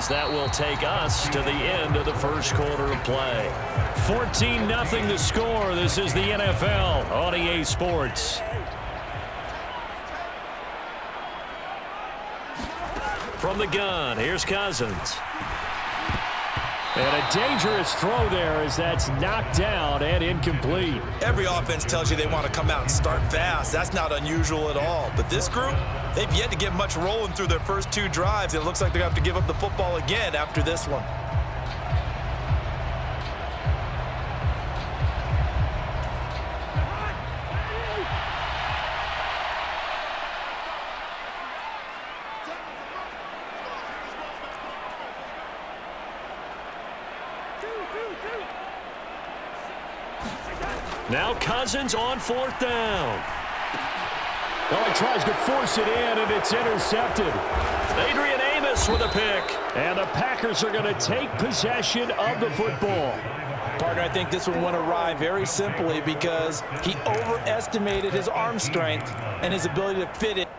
as that will take us to the end of the first quarter of play. 14-0 the score. This is the NFL on EA Sports. From the gun, here's Cousins. And a dangerous throw there as that's knocked down and incomplete. Every offense tells you they want to come out and start fast. That's not unusual at all. But this group, they've yet to get much rolling through their first two drives. It looks like they're going to have to give up the football again after this one. Now Cousins on fourth down. Well, he tries to force it in, and it's intercepted. Adrian Amos with a pick. And the Packers are going to take possession of the football. Partner, I think this one went awry very simply because he overestimated his arm strength and his ability to fit it.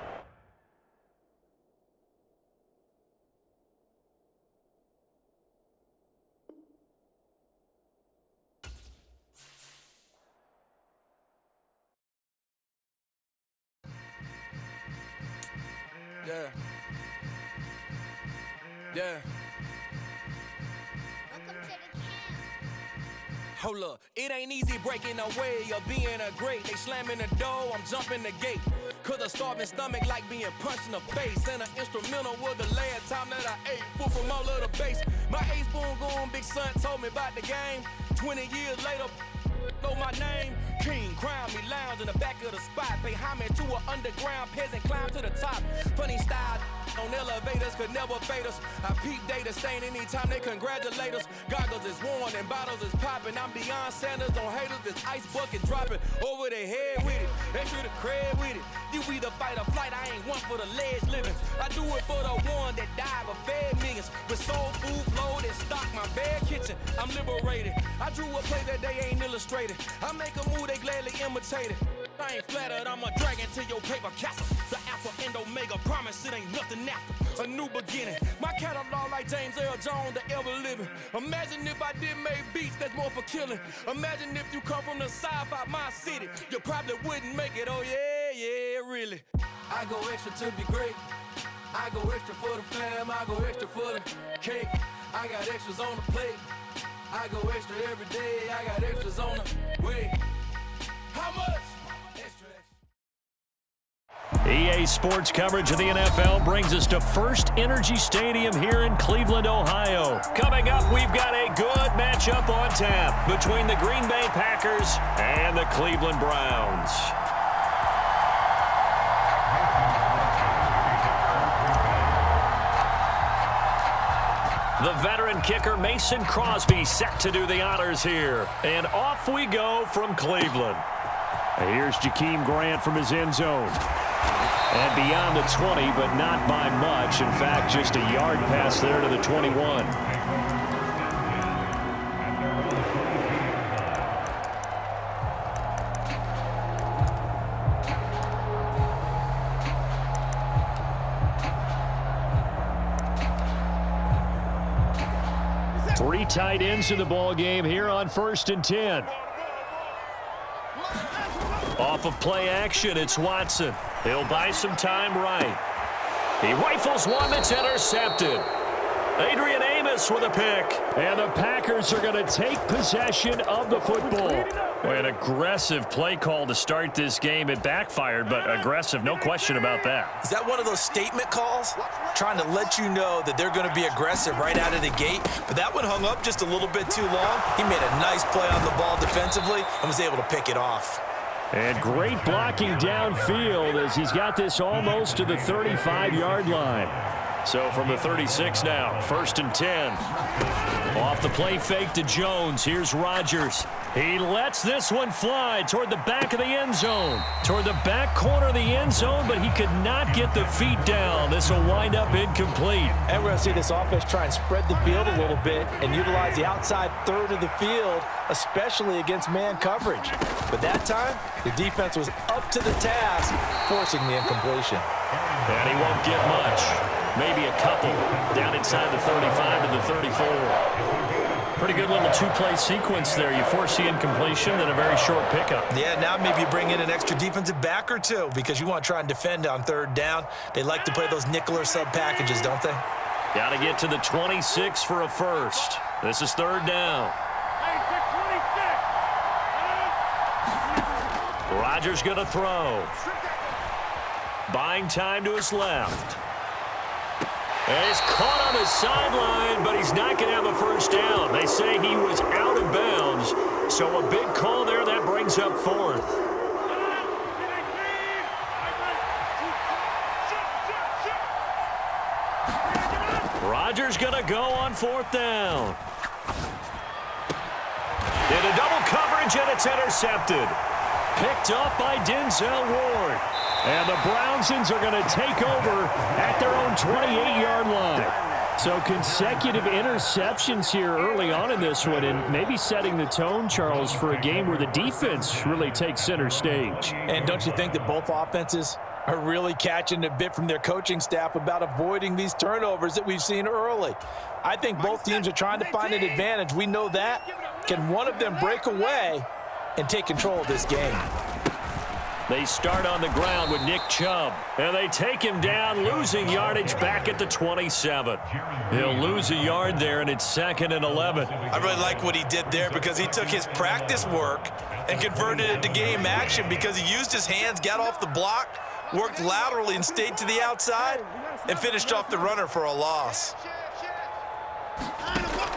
Yeah. Hold up, it ain't easy breaking away or being a great. They slamming the door, I'm jumping the gate. Cause a starving stomach like being punched in the face. And an instrumental was the last time that I ate. Food from all of the base. My A-spoon going, big son told me about the game. 20 years later, know my name. King, crown me, lounge in the back of the spot. Pay homage to an underground peasant, climb to the top. Funny style on elevators could never fade us. I peep data stain anytime they congratulate us. Goggles is worn and bottles is popping. I'm beyond Sanders on haters, this ice bucket dropping over their head with it. Extra the cred with it. You either fight or flight, I ain't one for the ledge living. I do it for the one that died but fed millions. With soul food flowed and stocked my bare kitchen. I'm liberated. I drew a play that they ain't illustrated. I make a move, they gladly imitate it. I ain't flattered, I'm a dragon to your paper castle. The Alpha and Omega promise it ain't nothing after. A new beginning. My catalog like James Earl Jones, the ever living. Imagine if I did make beats that's more for killing. Imagine if you come from the sci-fi my city. You probably wouldn't make it, oh yeah, really. I go extra to be great. I go extra for the fam, I go extra for the cake. I got extras on the plate. I go extra every day, I got extras on the way. How much? EA Sports coverage of the NFL brings us to First Energy Stadium here in Cleveland, Ohio. Coming up, we've got a good matchup on tap between the Green Bay Packers and the Cleveland Browns. The veteran kicker Mason Crosby set to do the honors here. And off we go from Cleveland. Here's Jakeem Grant from his end zone. And beyond the 20, but not by much. In fact, just a yard pass there to the 21. Three tight ends in the ball game here on 1st and 10. Off of play action, it's Watson. He'll buy some time right. He rifles one that's intercepted. Adrian Amos with a pick. And the Packers are going to take possession of the football. An aggressive play call to start this game. It backfired, but aggressive, no question about that. Is that one of those statement calls? Trying to let you know that they're going to be aggressive right out of the gate. But that one hung up just a little bit too long. He made a nice play on the ball defensively and was able to pick it off. And great blocking downfield as he's got this almost to the 35-yard line. So from the 36 now, 1st and 10. Off the play fake to Jones. Here's Rodgers. He lets this one fly toward the back of the end zone. Toward the back corner of the end zone, but he could not get the feet down. This will wind up incomplete. And we're going to see this offense try and spread the field a little bit and utilize the outside third of the field, especially against man coverage. But that time, the defense was up to the task, forcing the incompletion. And he won't get much. maybe a couple down inside the 35 to the 34. Pretty good little two-play sequence there. You force the incompletion, then a very short pickup. Yeah, now maybe you bring in an extra defensive back or two because you want to try and defend on third down. They like to play those nickel or sub packages, don't they? Got to get to the 26 for a first. This is third down. Rodgers going to throw. Buying time to his left. And he's caught on the sideline, but he's not going to have a first down. They say he was out of bounds, so a big call there. That brings up fourth. Rodgers going to go on fourth down. Into double coverage, and it's intercepted. Picked up by Denzel Ward. And the Brownsons are going to take over at their own 28-yard line. So consecutive interceptions here early on in this one, and maybe setting the tone, Charles, for a game where the defense really takes center stage. And don't you think that both offenses are really catching a bit from their coaching staff about avoiding these turnovers that we've seen early? I think both teams are trying to find an advantage. We know that. Can one of them break away and take control of this game? They start on the ground with Nick Chubb, and they take him down, losing yardage back at the 27. He'll lose a yard there, and it's 2nd and 11. I really like what he did there because he took his practice work and converted it to game action because he used his hands, got off the block, worked laterally and stayed to the outside, and finished off the runner for a loss.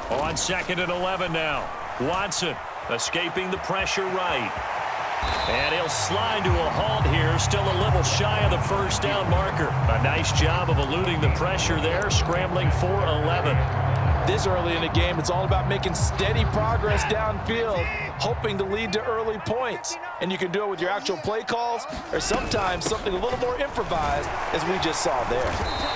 On 2nd and 11 now. Watson escaping the pressure right. And he'll slide to a halt here, still a little shy of the first down marker. A nice job of eluding the pressure there, scrambling for 11. This early in the game, it's all about making steady progress downfield, hoping to lead to early points. And you can do it with your actual play calls or sometimes something a little more improvised, as we just saw there.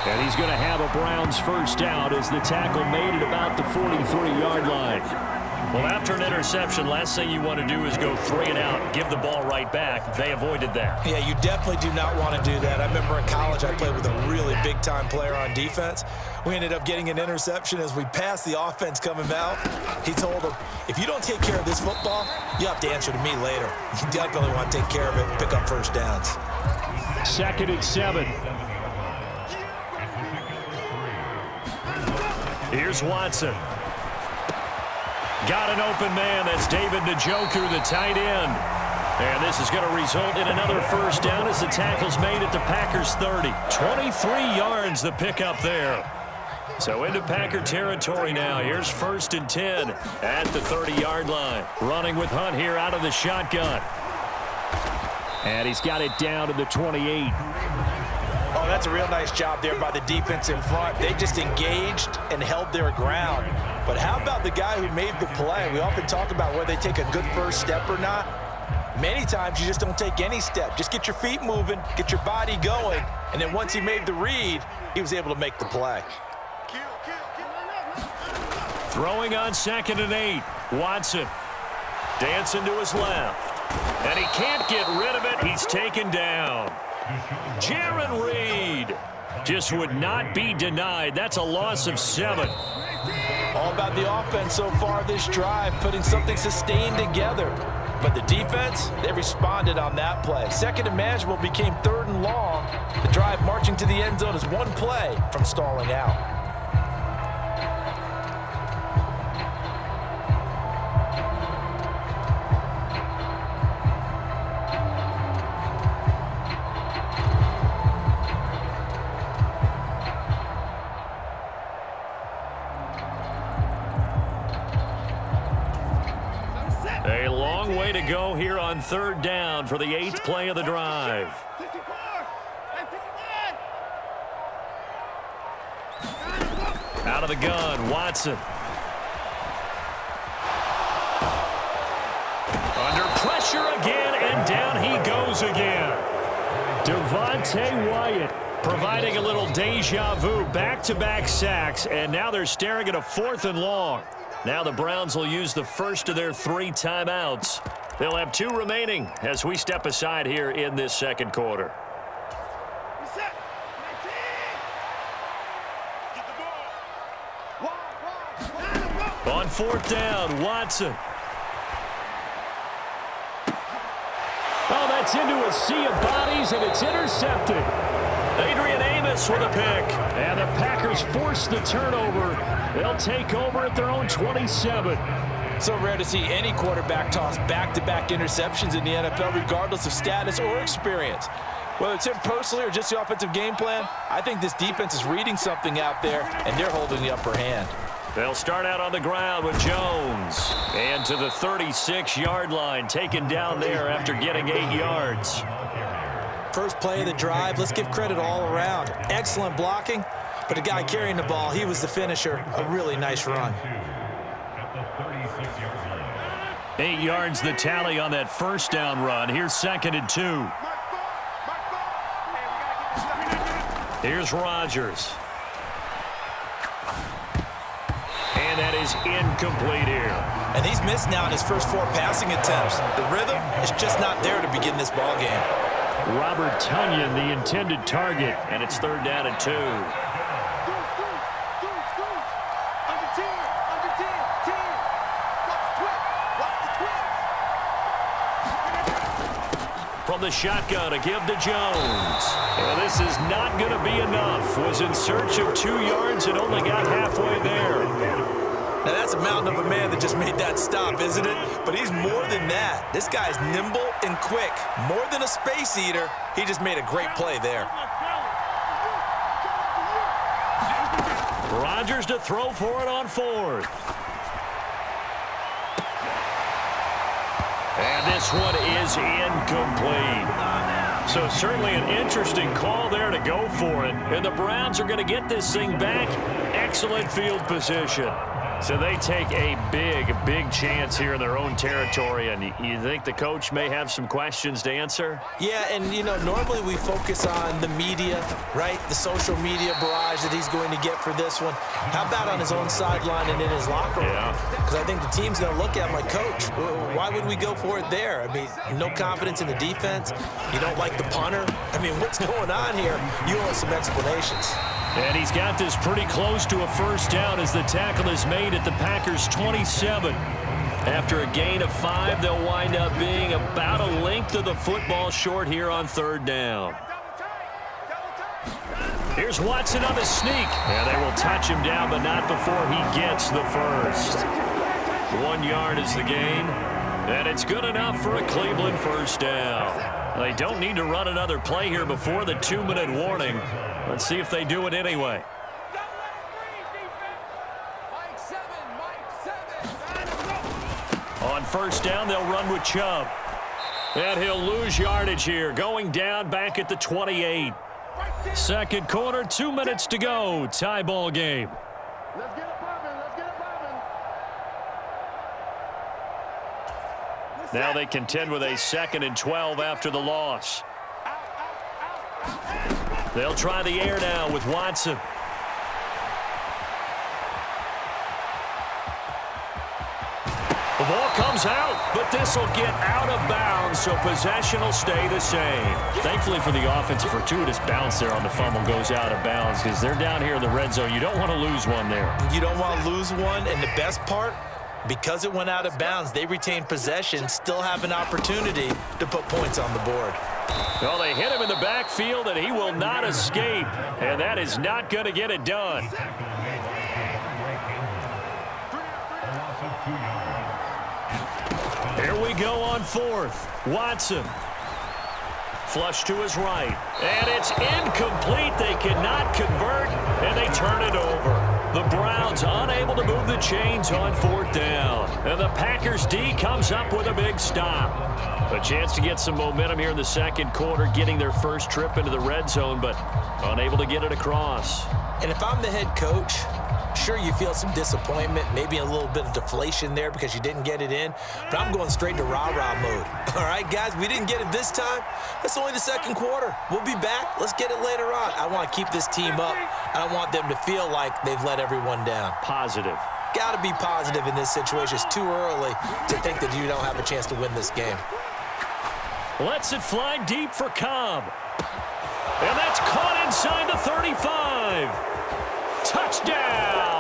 And he's going to have a Browns first down as the tackle made it about the 43-yard line. Well, after an interception, last thing you want to do is go 3 and out, give the ball right back. They avoided that. Yeah, you definitely do not want to do that. I remember in college I played with a really big-time player on defense. We ended up getting an interception as we passed the offense coming out. He told him, if you don't take care of this football, you have to answer to me later. You definitely want to take care of it and pick up first downs. 2nd and 7. Here's Watson. Got an open man. That's David Njoku, the tight end. And this is going to result in another first down as the tackle's made at the Packers 30. 23 yards the pickup there. So into Packer territory now. Here's 1st and 10 at the 30-yard line. Running with Hunt here out of the shotgun. And he's got it down to the 28. Oh, that's a real nice job there by the defense in front. They just engaged and held their ground. But how about the guy who made the play? We often talk about whether they take a good first step or not. Many times you just don't take any step. Just get your feet moving, get your body going, and then once he made the read, he was able to make the play. Throwing on 2nd and 8. Watson dancing to his left. And he can't get rid of it. He's taken down. Jaron Reed just would not be denied. That's a loss of 7. All about the offense so far this drive, putting something sustained together. But the defense, they responded on that play. 2nd and manageable became 3rd and long. The drive marching to the end zone is one play from stalling out. A long way to go here on 3rd down for the 8th play of the drive. Out of the gun, Watson. Under pressure again, and down he goes again. Devontae Wyatt providing a little deja vu, back-to-back sacks, and now they're staring at a 4th and long. Now the Browns will use the first of their 3 timeouts. They'll have 2 remaining as we step aside here in this 2nd quarter. On fourth down, Watson. Oh, that's into a sea of bodies, and it's intercepted. Adrian Amos with a pick. And the Packers force the turnover. They'll take over at their own 27. So rare to see any quarterback toss back-to-back interceptions in the NFL, regardless of status or experience. Whether it's him personally or just the offensive game plan, I think this defense is reading something out there, and they're holding the upper hand. They'll start out on the ground with Jones. And to the 36-yard line, taken down there after getting 8 yards. First play of the drive, let's give credit all around. Excellent blocking, but the guy carrying the ball, he was the finisher. A really nice run. 8 yards the tally on that first down run. Here's 2nd and 2. Here's Rodgers. And that is incomplete here. And he's missed now in his first 4 passing attempts. The rhythm is just not there to begin this ball game. Robert Tonyan, the intended target, and it's 3rd down and 2. From the shotgun, a give to Jones. And this is not going to be enough. Was in search of 2 yards and only got halfway there. Now, that's a mountain of a man that just made that stop, isn't it? But he's more than that. This guy's nimble and quick. More than a space eater, he just made a great play there. Rodgers to throw for it on 4th. And this one is incomplete. So certainly an interesting call there to go for it. And the Browns are going to get this thing back. Excellent field position. So they take a big chance here in their own territory. And you think the coach may have some questions to answer? Yeah, and, you know, normally we focus on the media, right? The social media barrage that he's going to get for this one. How about on his own sideline and in his locker room? Because I think the team's going to look at him like, Coach, why would we go for it there? I mean, no confidence in the defense. You don't like the punter. I mean, what's going on here? You want some explanations. And he's got this pretty close to a first down as the tackle is made at the Packers' 27. After a gain of 5, they'll wind up being about a length of the football short here on 3rd down. Here's Watson on the sneak. And they will touch him down, but not before he gets the first. 1 yard is the gain. And it's good enough for a Cleveland first down. They don't need to run another play here before the 2-minute warning. Let's see if they do it anyway. On first down, they'll run with Chubb. And he'll lose yardage here, going down back at the 28. Second quarter, 2 minutes to go. Tie ball game. Let's get it poppin'. Let's get it poppin'. Now they contend with a 2nd and 12 after the loss. They'll try the air now with Watson. The ball comes out, but this will get out of bounds, so possession will stay the same. Thankfully for the offense, a fortuitous bounce there on the fumble goes out of bounds because they're down here in the red zone. You don't want to lose one there. You don't want to lose one, and the best part, because it went out of bounds, they retain possession, still have an opportunity to put points on the board. Well, they hit him in the backfield, and he will not escape, and that is not going to get it done. Here we go on 4th. Watson. Flush to his right. And it's incomplete. They cannot convert, and they turn it over. The Browns unable to move the chains on 4th down. And the Packers D comes up with a big stop. A chance to get some momentum here in the second quarter, getting their first trip into the red zone, but unable to get it across. And if I'm the head coach, sure, you feel some disappointment, maybe a little bit of deflation there because you didn't get it in, but I'm going straight to rah-rah mode. All right, guys, we didn't get it this time. It's only the second quarter. We'll be back. Let's get it later on. I want to keep this team up. I don't want them to feel like they've let everyone down. Positive. Got to be positive in this situation. It's too early to think that you don't have a chance to win this game. Lets it fly deep for Cobb. And that's caught inside the 35. Touchdown!